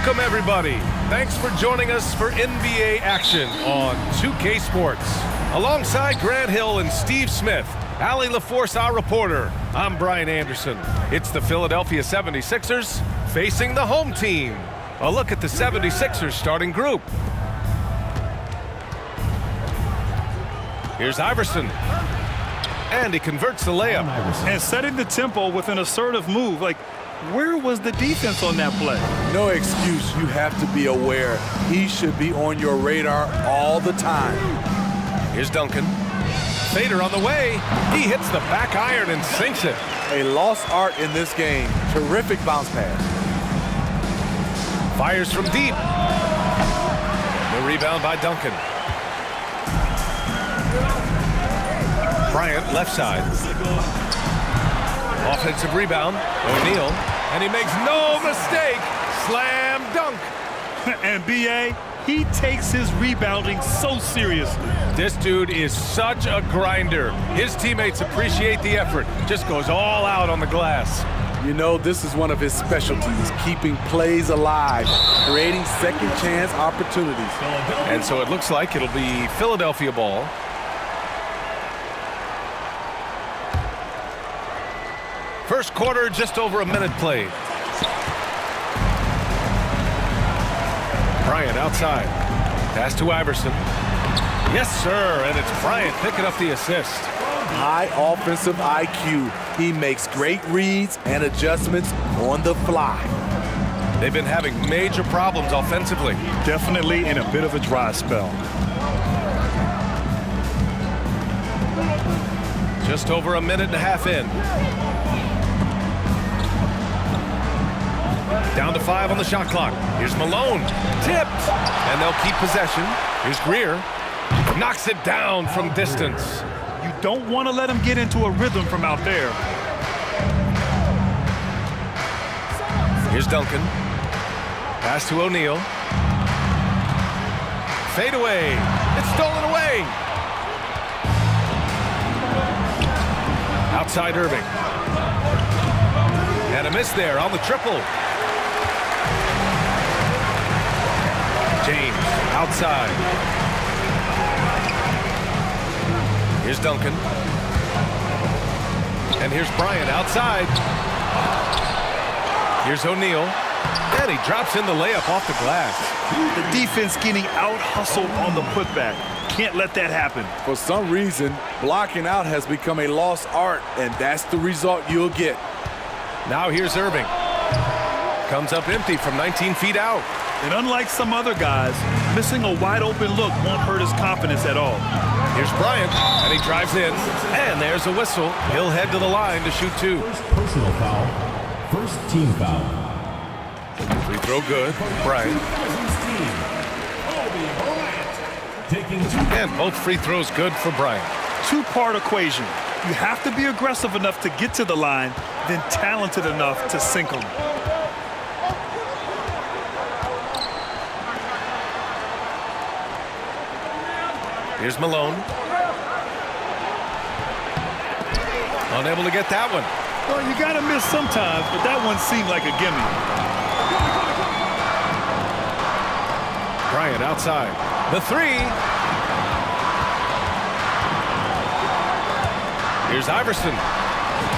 Welcome, everybody. Thanks for joining us for NBA action on 2K Sports. Alongside Grant Hill and Steve Smith, Allie LaForce, our reporter, I'm Brian Anderson. It's the Philadelphia 76ers facing the home team. A look at the 76ers starting group. Here's Iverson. And he converts the layup. And setting the tempo with an assertive move. Like, where was the defense on that play? No excuse. You have to be aware. He should be on your radar all the time. Here's Duncan. Fader on the way. He hits the back iron and sinks it. A lost art in this game. Terrific bounce pass. Fires from deep. The rebound by Duncan. Bryant, left side. Offensive rebound. O'Neal. And he makes no mistake. Slam dunk. And B.A., he takes his rebounding so seriously. This dude is such a grinder. His teammates appreciate the effort. Just goes all out on the glass. You know, this is one of his specialties, keeping plays alive, creating second chance opportunities. And so it looks like it'll be Philadelphia ball. First quarter, just over a minute played. Bryant outside. Pass to Iverson. Yes, sir, and it's Bryant picking up the assist. High offensive IQ. He makes great reads and adjustments on the fly. They've been having major problems offensively. Definitely in a bit of a dry spell. Just over a minute and a half in. Down to 5 on the shot clock. Here's Malone. Tipped. And they'll keep possession. Here's Greer. Knocks it down from distance. You don't want to let him get into a rhythm from out there. Here's Duncan. Pass to O'Neal. Fade away. It's stolen away. Outside Irving. And a miss there on the triple. James outside. Here's Duncan. And here's Bryant outside. Here's O'Neal. And he drops in the layup off the glass. The defense getting out-hustled on the putback. Can't let that happen. For some reason, blocking out has become a lost art, and that's the result you'll get. Now here's Irving. Comes up empty from 19 feet out. And unlike some other guys, missing a wide-open look won't hurt his confidence at all. Here's Bryant, and he drives in. And there's a whistle. He'll head to the line to shoot 2. First personal foul. First team foul. Free throw good. Bryant. And both free throws good for Bryant. Two-part equation. You have to be aggressive enough to get to the line, then talented enough to sink them. Here's Malone. Unable to get that one. Well, you got to miss sometimes, but that one seemed like a gimme. Bryant outside. The 3. Here's Iverson.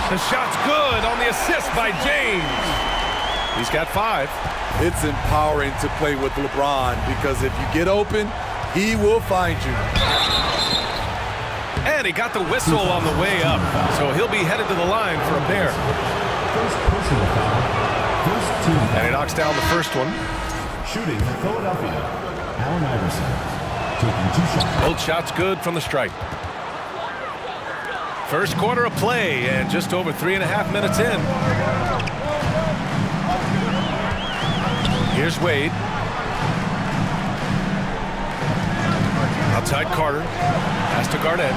The shot's good on the assist by James. He's got 5. It's empowering to play with LeBron because if you get open, he will find you. And he got the whistle on the way up, so he'll be headed to the line for a pair. First personal foul. First team foul. And he knocks down the first one. Shooting for Philadelphia. Allen Iverson. Taking 2 shots. Both shots good from the stripe. First quarter of play and just over 3.5 minutes in. Here's Wade. Outside Carter. Pass to Garnett.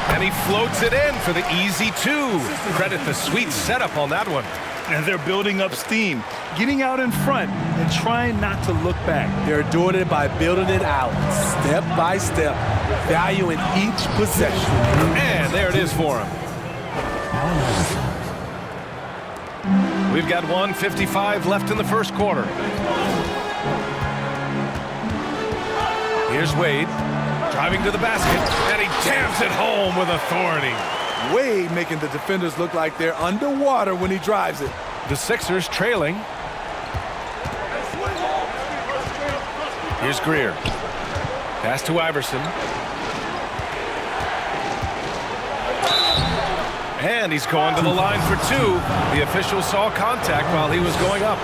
And he floats it in for the easy 2. Credit the sweet setup on that one. And they're building up steam, getting out in front and trying not to look back. They're doing it by building it out, step by step, valuing each possession. And there it is for him. Allen Iverson. We've got 1:55 left in the first quarter. Here's Wade, driving to the basket, and he jams it home with authority. Wade making the defenders look like they're underwater when he drives it. The Sixers trailing. Here's Greer. Pass to Iverson. And he's going to the line for two. The official saw contact while he was going up.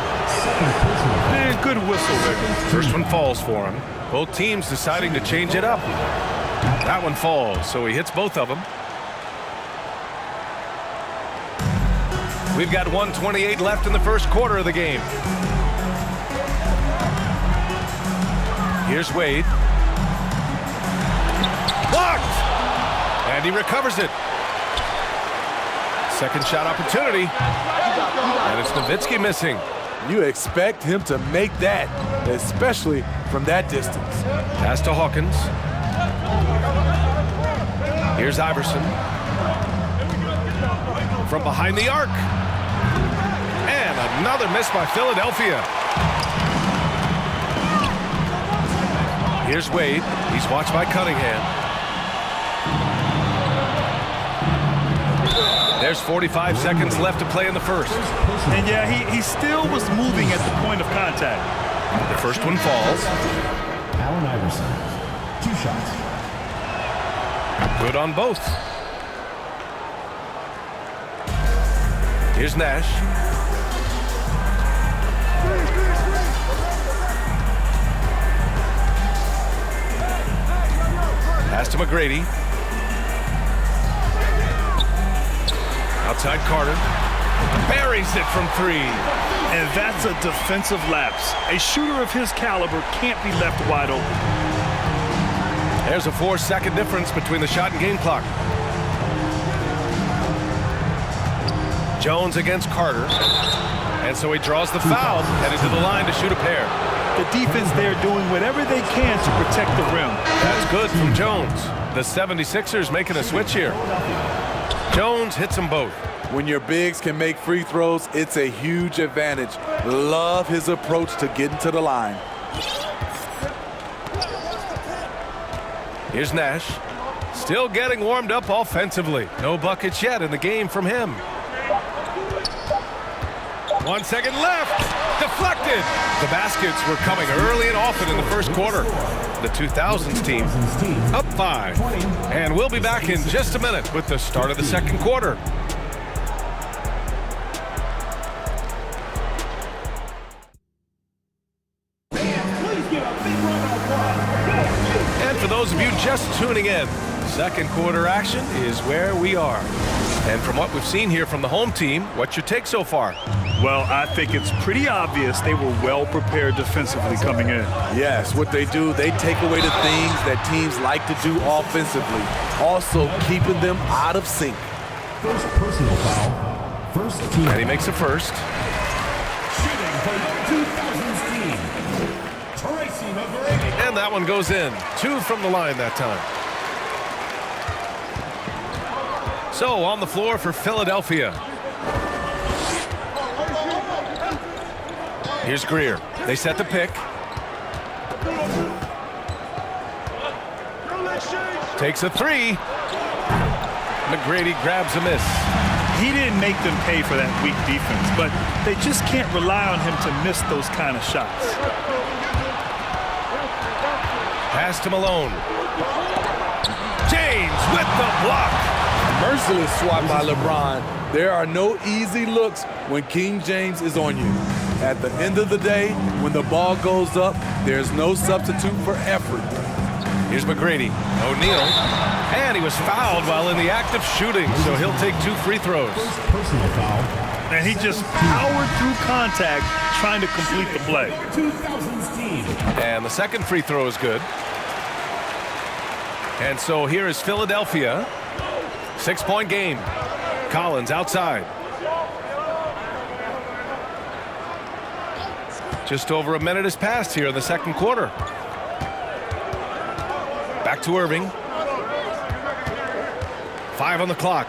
And good whistle there. First one falls for him. Both teams deciding to change it up. That one falls, so he hits both of them. We've got 1:28 left in the first quarter of the game. Here's Wade. Blocked! And he recovers it. Second shot opportunity. And it's Nowitzki missing. You expect him to make that, especially from that distance. Pass to Hawkins. Here's Iverson. From behind the arc. And another miss by Philadelphia. Here's Wade. He's watched by Cunningham. There's 45 seconds left to play in the first. And yeah, he still was moving at the point of contact. The first one falls. Allen Iverson, 2 shots. Good on both. Here's Nash. Pass to McGrady. Outside Carter. Buries it from 3. And that's a defensive lapse. A shooter of his caliber can't be left wide open. There's a 4-second difference between the shot and game clock. Jones against Carter. And so he draws the foul, headed to the line to shoot a pair. The defense there doing whatever they can to protect the rim. That's good from Jones. The 76ers making a switch here. Jones hits them both. When your bigs can make free throws, it's a huge advantage. Love his approach to getting to the line. Here's Nash. Still getting warmed up offensively. No buckets yet in the game from him. 1 second left. Deflected. The baskets were coming early and often in the first quarter. The 2000's team up 5. And we'll be back in just a minute with the start of the second quarter. And for those of you just tuning in, second quarter action is where we are. And from what we've seen here from the home team, what's your take so far? Well, I think it's pretty obvious they were well prepared defensively coming in. Yes, what they do, they take away the things that teams like to do offensively, also keeping them out of sync. First personal foul. First team. And he makes a first. Shooting for the 2000's team. Tracy McGrady. And that one goes in. 2 from the line that time. So on the floor for Philadelphia. Here's Greer. They set the pick. Takes a 3. McGrady grabs a miss. He didn't make them pay for that weak defense, but they just can't rely on him to miss those kind of shots. Pass to Malone. James with the block. Merciless swat by LeBron. There are no easy looks when King James is on you. At the end of the day, when the ball goes up, there's no substitute for effort. Here's McGrady. O'Neal. And he was fouled while in the act of shooting, so he'll take 2 free throws. First personal foul. And he just powered through contact trying to complete the play. 2000's team. And the second free throw is good. And so here is Philadelphia. 6-point game. Collins outside. Just over a minute has passed here in the second quarter. Back to Irving. 5 on the clock.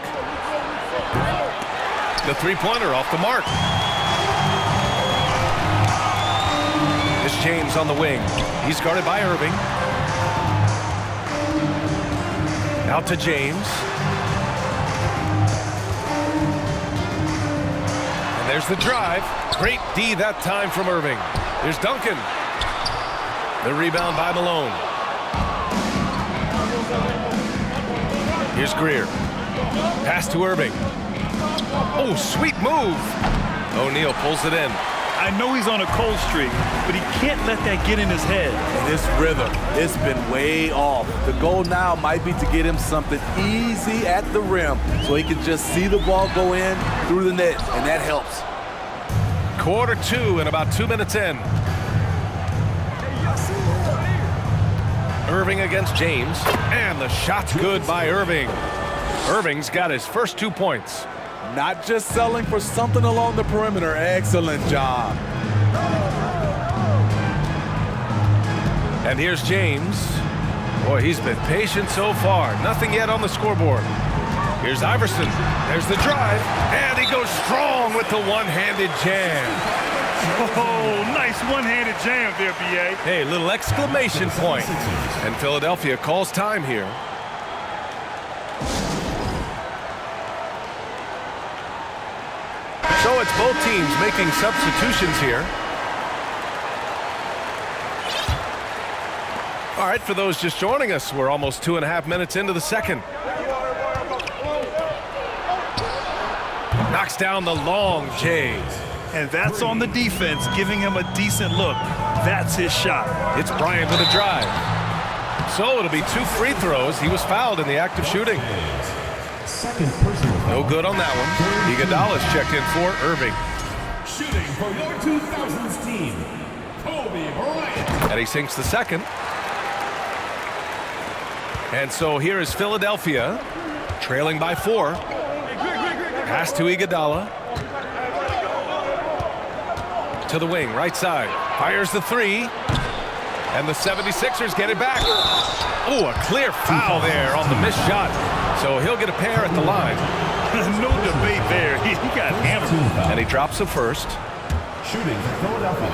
The three-pointer off the mark. It's James on the wing. He's guarded by Irving. Out to James. And there's the drive. Great D that time from Irving. Here's Duncan. The rebound by Malone. Here's Greer. Pass to Irving. Oh, sweet move. O'Neal pulls it in. I know he's on a cold streak, but he can't let that get in his head. This rhythm, it's been way off. The goal now might be to get him something easy at the rim so he can just see the ball go in through the net, and that helps. Quarter 2 and about 2 minutes in. Irving against James, and the shot's good by Irving. Irving's got his first 2 points. Not just selling for something along the perimeter. Excellent job. And here's James. Boy, he's been patient so far. Nothing yet on the scoreboard. Here's Iverson. There's the drive, and he goes strong with the one-handed jam. Oh, nice one-handed jam there, B.A. Hey, little exclamation point. And Philadelphia calls time here. So it's both teams making substitutions here. All right, for those just joining us, we're almost 2.5 minutes into the second. Knocks down the long J. And that's on the defense, giving him a decent look. That's his shot. It's Bryant with a drive. So it'll be 2 free throws. He was fouled in the act of shooting. Second personal foul. No good on that one. Iguodala's checked in for Irving. Shooting for your 2000's team, Kobe Bryant. And he sinks the second. And so here is Philadelphia, trailing by 4. Pass to Iguodala. To the wing, right side. Fires the 3. And the 76ers get it back. Oh, a clear foul there on the missed shot. So he'll get a pair at the line. No debate there. He got hammered. And he drops the first. Shooting for Philadelphia,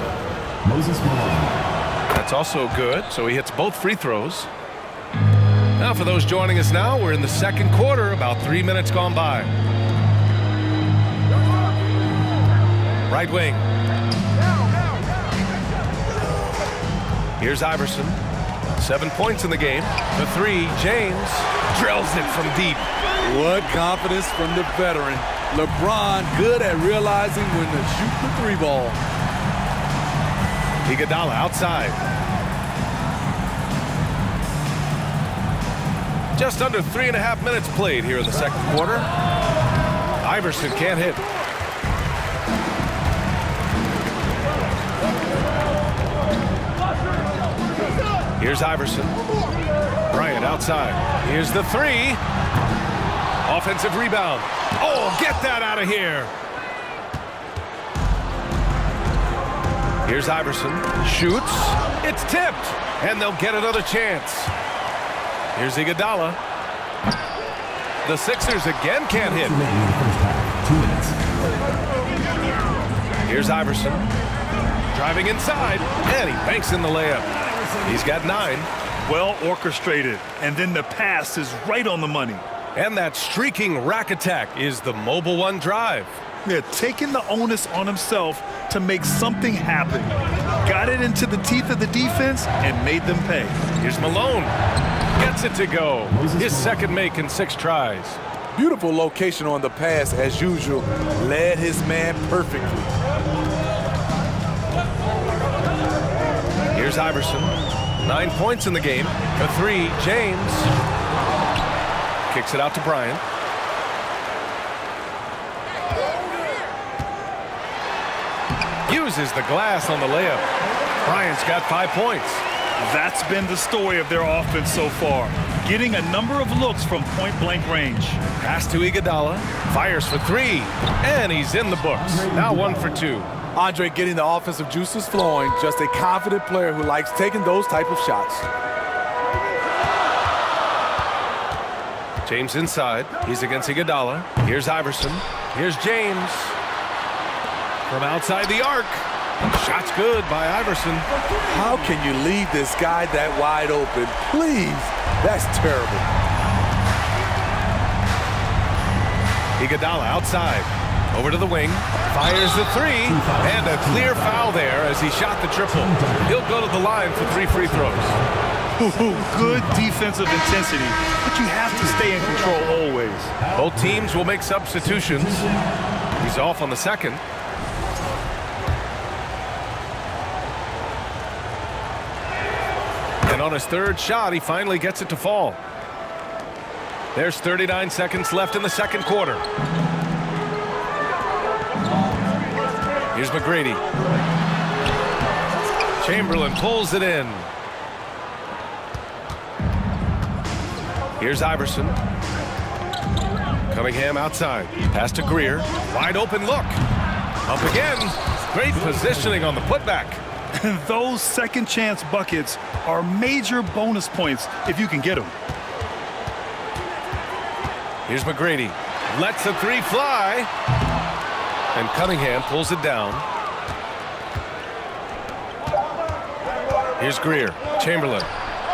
Moses Malone. That's also good. So he hits both free throws. Now for those joining us now, we're in the second quarter, about 3 minutes gone by. Right wing. Here's Iverson. 7 points in the game. The 3, James drills it from deep. What confidence from the veteran. LeBron good at realizing when to shoot the 3 ball. Iguodala outside. Just under 3.5 minutes played here in the second quarter. Iverson can't hit. Here's Iverson. Bryant outside. Here's the 3. Offensive rebound. Oh, get that out of here. Here's Iverson. Shoots. It's tipped. And they'll get another chance. Here's Iguodala. The Sixers again can't hit. Remaining in the first half, 2 minutes. Here's Iverson. Driving inside. And he banks in the layup. He's got 9. Well orchestrated. And then the pass is right on the money. And that streaking rack attack is the mobile 1 drive. Yeah, taking the onus on himself to make something happen. Got it into the teeth of the defense and made them pay. Here's Malone. Gets it to go. His second make in 6 tries. Beautiful location on the pass as usual. Led his man perfectly. Here's Iverson. 9 points in the game. The 3, James. Kicks it out to Bryant. Uses the glass on the layup. Bryant's got 5 points. That's been the story of their offense so far. Getting a number of looks from point-blank range. Pass to Iguodala. Fires for 3. And he's in the books. Now 1 for 2. Andre getting the offensive juices flowing. Just a confident player who likes taking those type of shots. James inside. He's against Iguodala. Here's Iverson. Here's James. From outside the arc. Shot's good by Iverson. How can you leave this guy that wide open? Please. That's terrible. Iguodala outside. Over to the wing. Fires the three. And a clear foul there as he shot the triple. He'll go to the line for 3 free throws. Good defensive intensity, but you have to stay in control always. Both teams will make substitutions. He's off on the second. And on his third shot, he finally gets it to fall. There's 39 seconds left in the second quarter. Here's McGrady. Chamberlain pulls it in. Here's Iverson. Cunningham outside. Pass to Greer. Wide open look. Up again. Great positioning on the putback. Those second chance buckets are major bonus points if you can get them. Here's McGrady. Lets the three fly. And Cunningham pulls it down. Here's Greer. Chamberlain.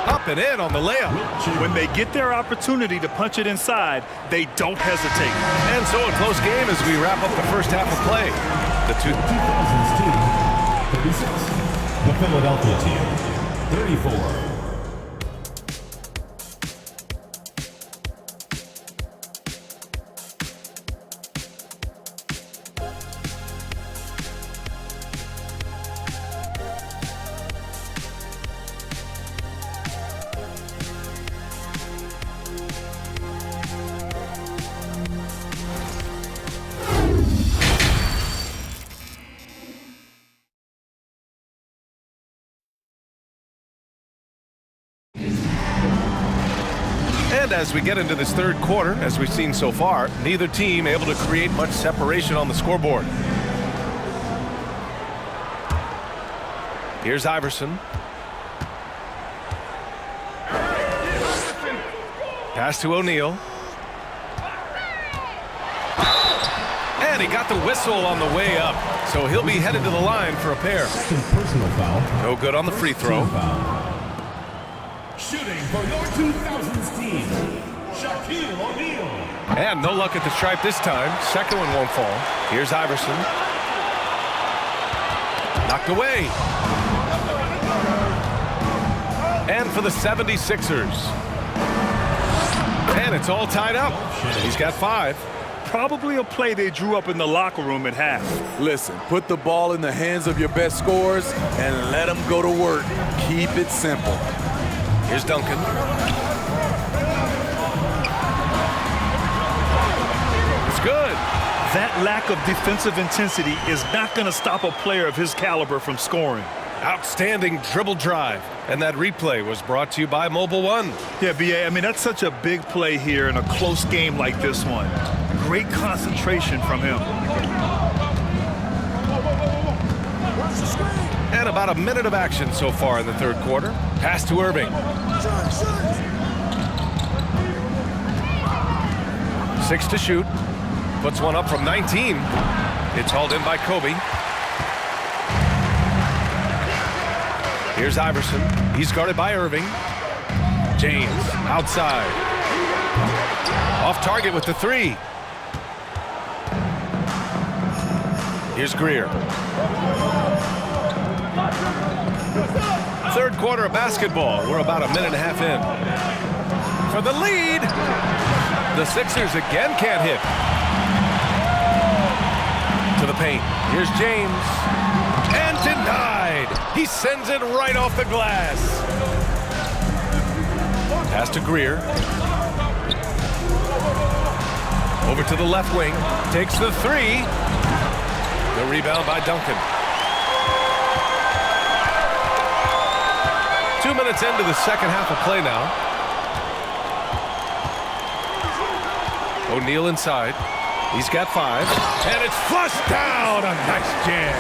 Up and in on the layup. When they get their opportunity to punch it inside, they don't hesitate. And so a close game as we wrap up the first half of play. The 2000's team, 36. The Philadelphia team, 34. And as we get into this third quarter, as we've seen so far, neither team able to create much separation on the scoreboard. Here's Iverson. Pass to O'Neal. And he got the whistle on the way up, so he'll be headed to the line for a pair. Second personal foul. No good on the free throw. Shooting for your 2000's team, Shaquille O'Neal. And no luck at the stripe this time. Second one won't fall. Here's Iverson. Knocked away. And for the 76ers. And it's all tied up. He's got 5. Probably a play they drew up in the locker room at half. Listen, put the ball in the hands of your best scorers and let them go to work. Keep it simple. Here's Duncan. It's good. That lack of defensive intensity is not going to stop a player of his caliber from scoring. Outstanding dribble drive. And that replay was brought to you by Mobile One. Yeah, B.A., I mean, that's such a big play here in a close game like this one. Great concentration from him. And about a minute of action so far in the third quarter. Pass to Irving. 6 to shoot. Puts one up from 19. It's hauled in by Kobe. Here's Iverson. He's guarded by Irving. James outside. Off target with the 3. Here's Greer. Third quarter of basketball. We're about a minute and a half in. For the lead. The Sixers again can't hit. To the paint. Here's James. And denied. He sends it right off the glass. Pass to Greer. Over to the left wing. Takes the 3. The rebound by Duncan. 2 minutes into the second half of play now. O'Neal inside. He's got 5. And it's flushed down. A nice jam.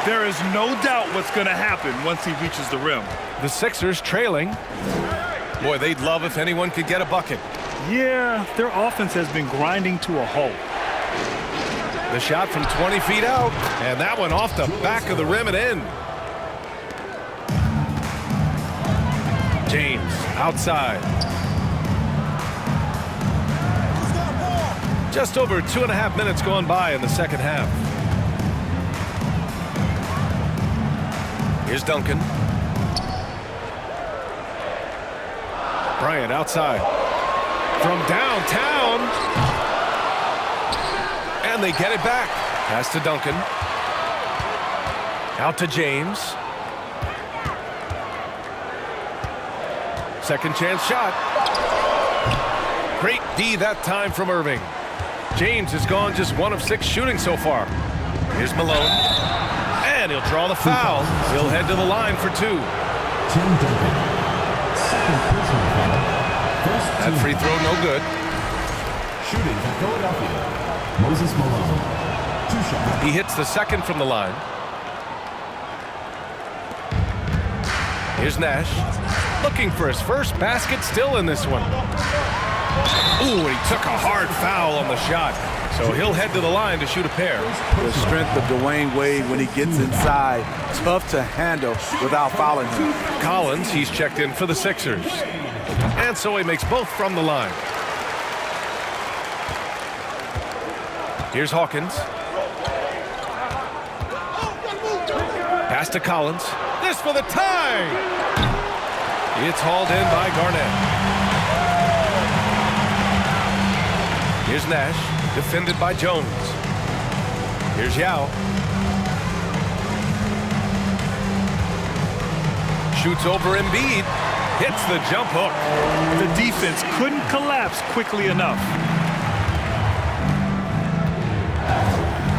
There is no doubt what's going to happen once he reaches the rim. The Sixers trailing. Boy, they'd love if anyone could get a bucket. Yeah, their offense has been grinding to a halt. The shot from 20 feet out, and that one off the back of the rim and in. James outside. Just over 2.5 minutes gone by in the second half. Here's Duncan. Bryant outside. From downtown. And they get it back. Pass to Duncan. Out to James. Second chance shot. Great D that time from Irving. James has gone just 1 of 6 shooting so far. Here's Malone. And he'll draw the foul. He'll head to the line for 2. Tim Duncan. Second personal foul. First That team. free throw no good. Shooting for Philadelphia. Moses Malone. 2 shots. He hits the second from the line. Here's Nash. Looking for his first basket still in this one. Ooh, he took a hard foul on the shot. So he'll head to the line to shoot a pair. The strength of Dwayne Wade when he gets inside, tough to handle without fouling him. Collins, he's checked in for the Sixers. And so he makes both from the line. Here's Hawkins. Pass to Collins. This for the tie! It's hauled in by Garnett. Here's Nash, defended by Jones. Here's Yao. Shoots over Embiid. Hits the jump hook. The defense couldn't collapse quickly enough.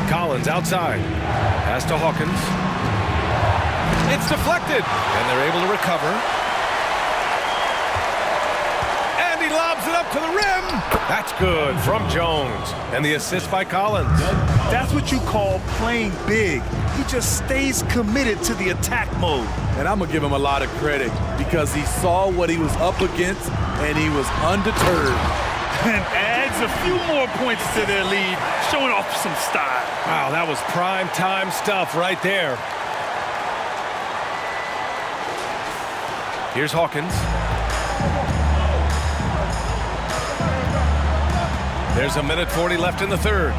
Collins outside. Pass to Hawkins. It's deflected, and they're able to recover. And he lobs it up to the rim. That's good from Jones. And the assist by Collins. That's what you call playing big. He just stays committed to the attack mode. And I'm going to give him a lot of credit because he saw what he was up against and he was undeterred. And adds a few more points to their lead, showing off some style. Wow, that was prime time stuff right there. Here's Hawkins. There's 1:40 left in the third.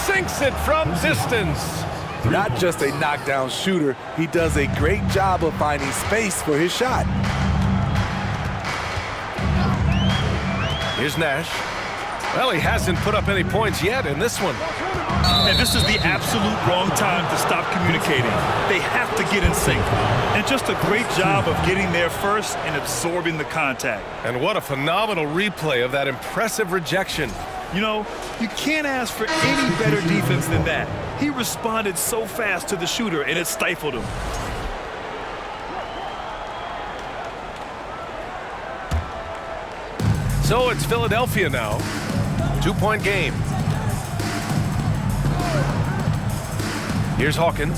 Sinks it from distance. Not just a knockdown shooter, he does a great job of finding space for his shot. Here's Nash. Well, he hasn't put up any points yet in this one. And this is the absolute wrong time to stop communicating. They have to get in sync. And just a great job of getting there first and absorbing the contact. And what a phenomenal replay of that impressive rejection. You know, you can't ask for any better defense than that. He responded so fast to the shooter, and it stifled him. So it's Philadelphia now. 2-point game. Here's Hawkins.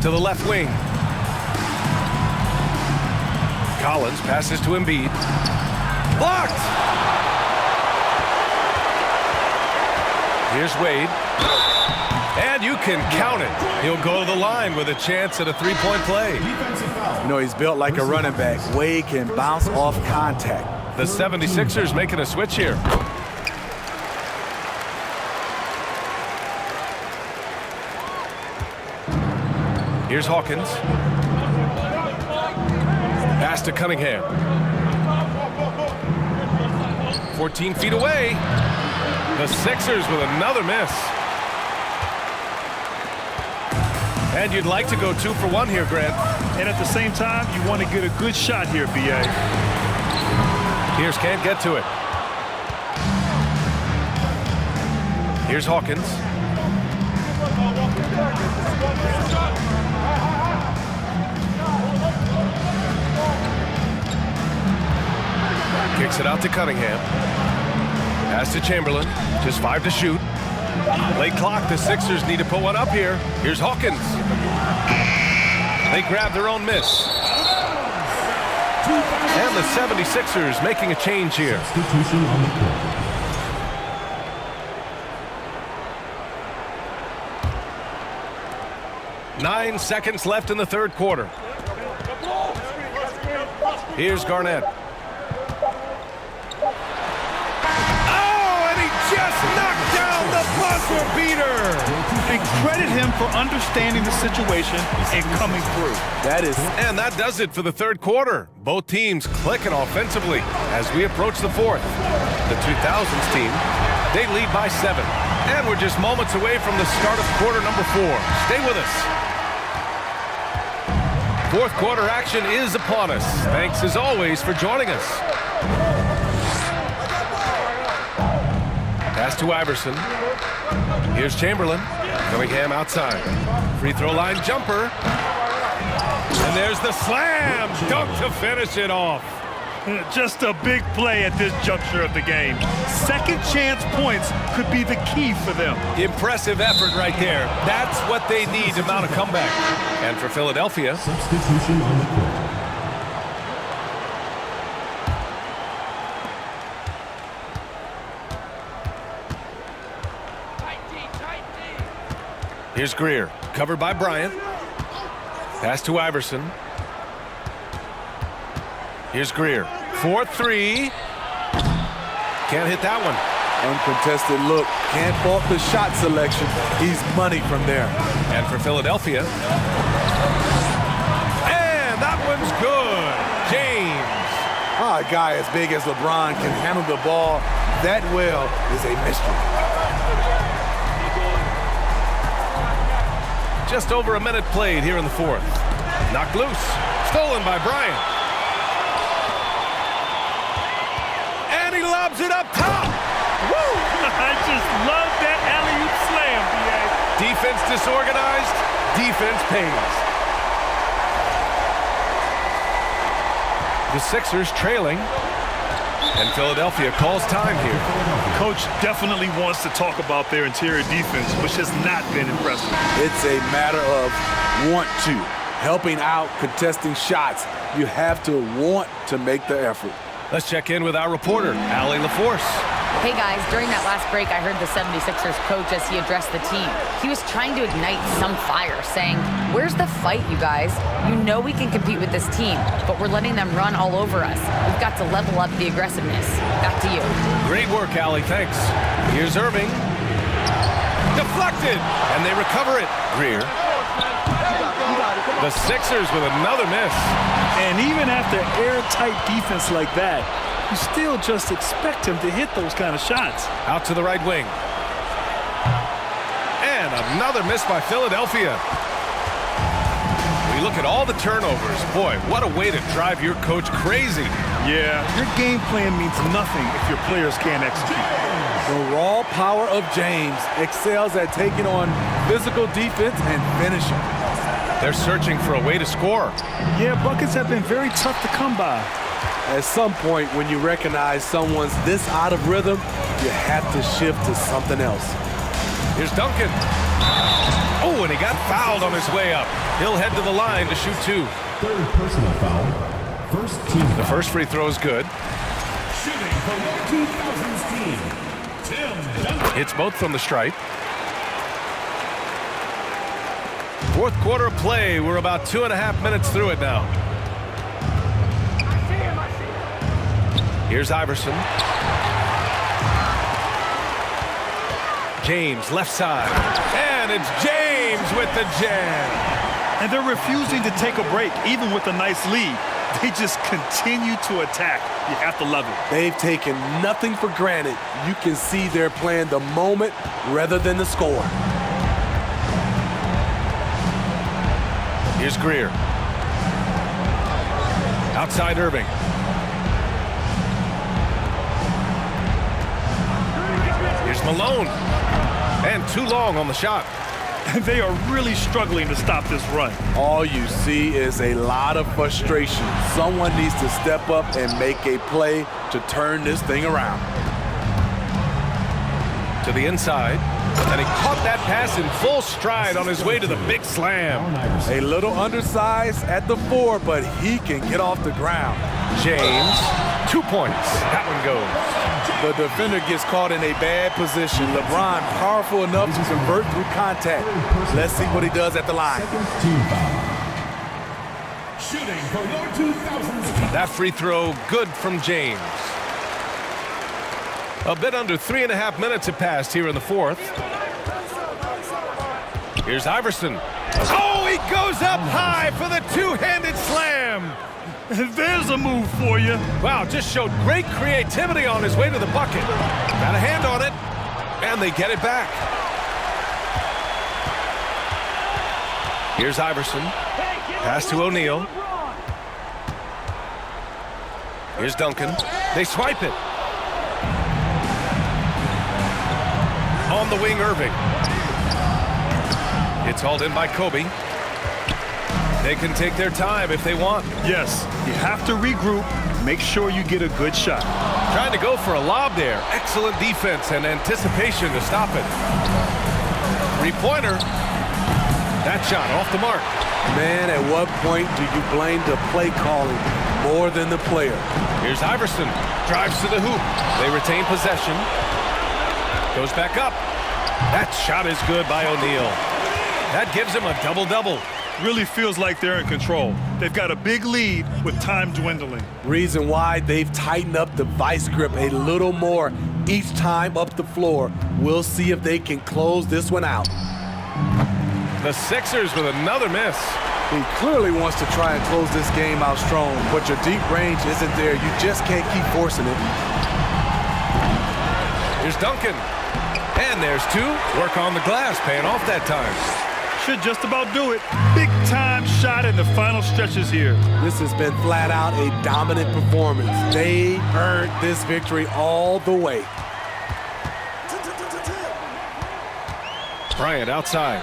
To the left wing. Collins passes to Embiid. Blocked! Here's Wade. And you can count it. He'll go to the line with a chance at a 3-point play. You know, he's built like a running back. Wade can bounce off contact. The 76ers making a switch here. Here's Hawkins. Pass to Cunningham. 14 feet away. The Sixers with another miss. And you'd like to go 2 for 1 here, Grant. And at the same time, you want to get a good shot here, B.A. Pierce can't get to it. Here's Hawkins. Kicks it out to Cunningham. Pass to Chamberlain. Just 5 to shoot. Late clock. The Sixers need to put one up here. Here's Hawkins. They grab their own miss. And the 76ers making a change here. Substitution on the court. Nine seconds left in the third quarter. Here's Garnett. buzzer beater. And credit him for understanding the situation and coming through. And that does it for the third quarter. Both teams clicking offensively as we approach the fourth. The 2000's team, they lead by 7. And we're just moments away from the start of quarter number 4. Stay with us. Fourth quarter action is upon us. Thanks as always for joining us. Pass to Iverson. Here's Chamberlain. Cunningham outside. Free throw line jumper. And there's the slam dunk to finish it off. Just a big play at this juncture of the game. Second chance points could be the key for them. Impressive effort right there. That's what they need to mount a comeback. And for Philadelphia, Substitution on the court. here's Greer. Covered by Bryant. Pass to Iverson. Here's Greer. 4-3. Can't hit that one. Uncontested look. Can't fault the shot selection. He's money from there. And for Philadelphia. And that one's good. James. A guy as big as LeBron can handle the ball that well is a mystery. Just over a minute played here in the fourth. Knocked loose. Stolen by Bryant. And he lobs it up top. Woo! I just love that alley-oop slam, B.A. Defense disorganized. Defense pays. The Sixers trailing. And Philadelphia calls time here. Coach definitely wants to talk about their interior defense, which has not been impressive. It's a matter of want to. Helping out, contesting shots. You have to want to make the effort. Let's check in with our reporter, Allie LaForce. Hey guys, during that last break, I heard the 76ers coach as he addressed the team. He was trying to ignite some fire, saying, "Where's the fight, you guys? You know we can compete with this team, but we're letting them run all over us. We've got to level up the aggressiveness." Back to you. Great work, Allie. Thanks. Here's Irving. Deflected, and they recover it. Greer. The Sixers with another miss. And even after airtight defense like that, you still just expect him to hit those kind of shots. Out to the right wing. And another miss by Philadelphia. We look at all the turnovers. Boy, what a way to drive your coach crazy. Yeah, your game plan means nothing if your players can't execute. The raw power of James excels at taking on physical defense and finishing. They're searching for a way to score. Yeah, buckets have been very tough to come by. At some point, when you recognize someone's this out of rhythm, you have to shift to something else. Here's Duncan. Oh, and he got fouled on his way up. He'll head to the line to shoot 2. Third personal foul. First team The foul. first free throw is good. Shooting for the 2000's team, Tim Duncan. Hits both from the stripe. Fourth quarter of play. We're about 2.5 minutes through it now. Here's Iverson. James, left side. And it's James with the jam. And they're refusing to take a break, even with a nice lead. They just continue to attack. You have to love it. They've taken nothing for granted. You can see they're playing the moment rather than the score. Here's Greer. Outside Irving. Here's Malone. And too long on the shot. They are really struggling to stop this run. All you see is a lot of frustration. Someone needs to step up and make a play to turn this thing around. To the inside. And he caught that pass in full stride on his way to the big slam. A little undersized at the 4, but he can get off the ground. James, 2 points. That one goes. The defender gets caught in a bad position. LeBron powerful enough to convert through contact. Let's see what he does at the line. Second team foul. Shooting for your 2000's team. That free throw good from James. A bit under 3.5 minutes have passed here in the fourth. Here's Iverson. Oh, he goes up high for the two-handed slam. There's a move for you. Wow, just showed great creativity on his way to the bucket. Got a hand on it, and they get it back. Here's Iverson. Pass to O'Neal. Here's Duncan. They swipe it. On the wing, Irving. It's hauled in by Kobe. They can take their time if they want. Yes, you have to regroup. Make sure you get a good shot. Trying to go for a lob there. Excellent defense and anticipation to stop it. Three-pointer. That shot off the mark. Man, at what point do you blame the play calling more than the player? Here's Iverson. Drives to the hoop. They retain possession. Goes back up. That shot is good by O'Neal. That gives him a double-double. Really feels like they're in control. They've got a big lead with time dwindling. Reason why they've tightened up the vice grip a little more each time up the floor. We'll see if they can close this one out. The Sixers with another miss. He clearly wants to try and close this game out strong, but your deep range isn't there. You just can't keep forcing it. Here's Duncan. And there's two. Work on the glass, paying off that time. Should just about do it. Big time shot in the final stretches here. This has been flat out a dominant performance. They earned this victory all the way. Bryant outside.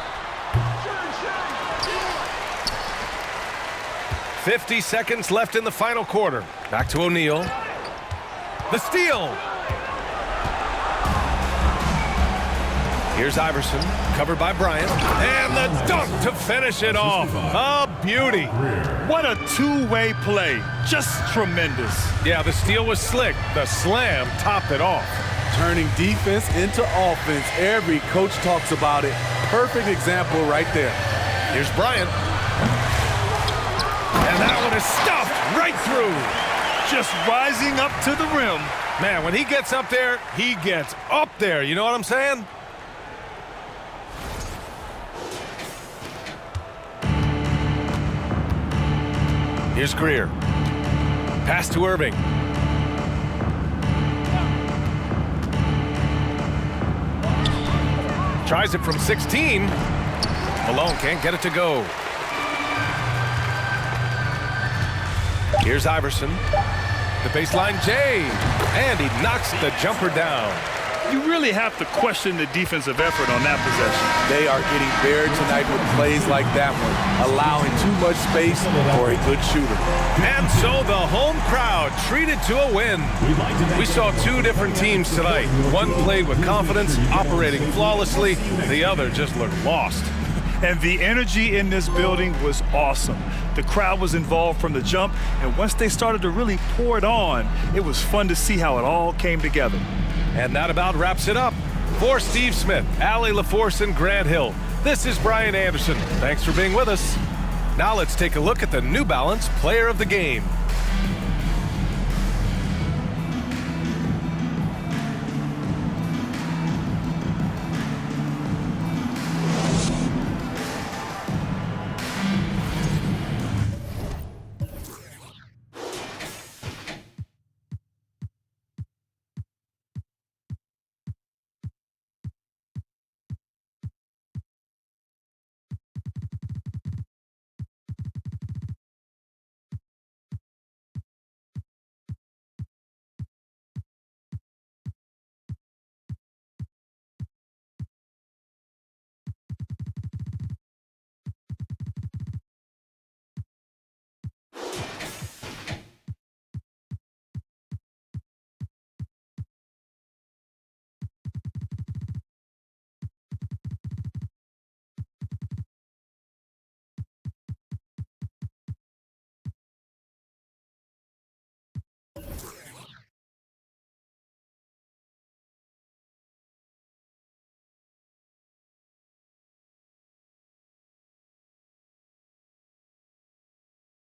50 seconds left in the final quarter. Back to O'Neal. The steal. Here's Iverson, covered by Bryant. And the dunk to finish it off. A beauty. What a two-way play. Just tremendous. Yeah, the steal was slick. The slam topped it off. Turning defense into offense. Every coach talks about it. Perfect example right there. Here's Bryant. And that one is stuffed right through. Just rising up to the rim. Man, when he gets up there, he gets up there. You know what I'm saying? Here's Greer. Pass to Irving. Tries it from 16. Malone can't get it to go. Here's Iverson. The baseline J. And he knocks the jumper down. You really have to question the defensive effort on that possession. They are getting buried tonight with plays like that one, allowing too much space for a good shooter. And so the home crowd treated to a win. We saw two different teams tonight. One played with confidence, operating flawlessly. The other just looked lost. And the energy in this building was awesome. The crowd was involved from the jump, and once they started to really pour it on, it was fun to see how it all came together. And that about wraps it up. For Steve Smith, Allie LaForce, and Grant Hill, this is Brian Anderson. Thanks for being with us. Now let's take a look at the New Balance Player of the Game.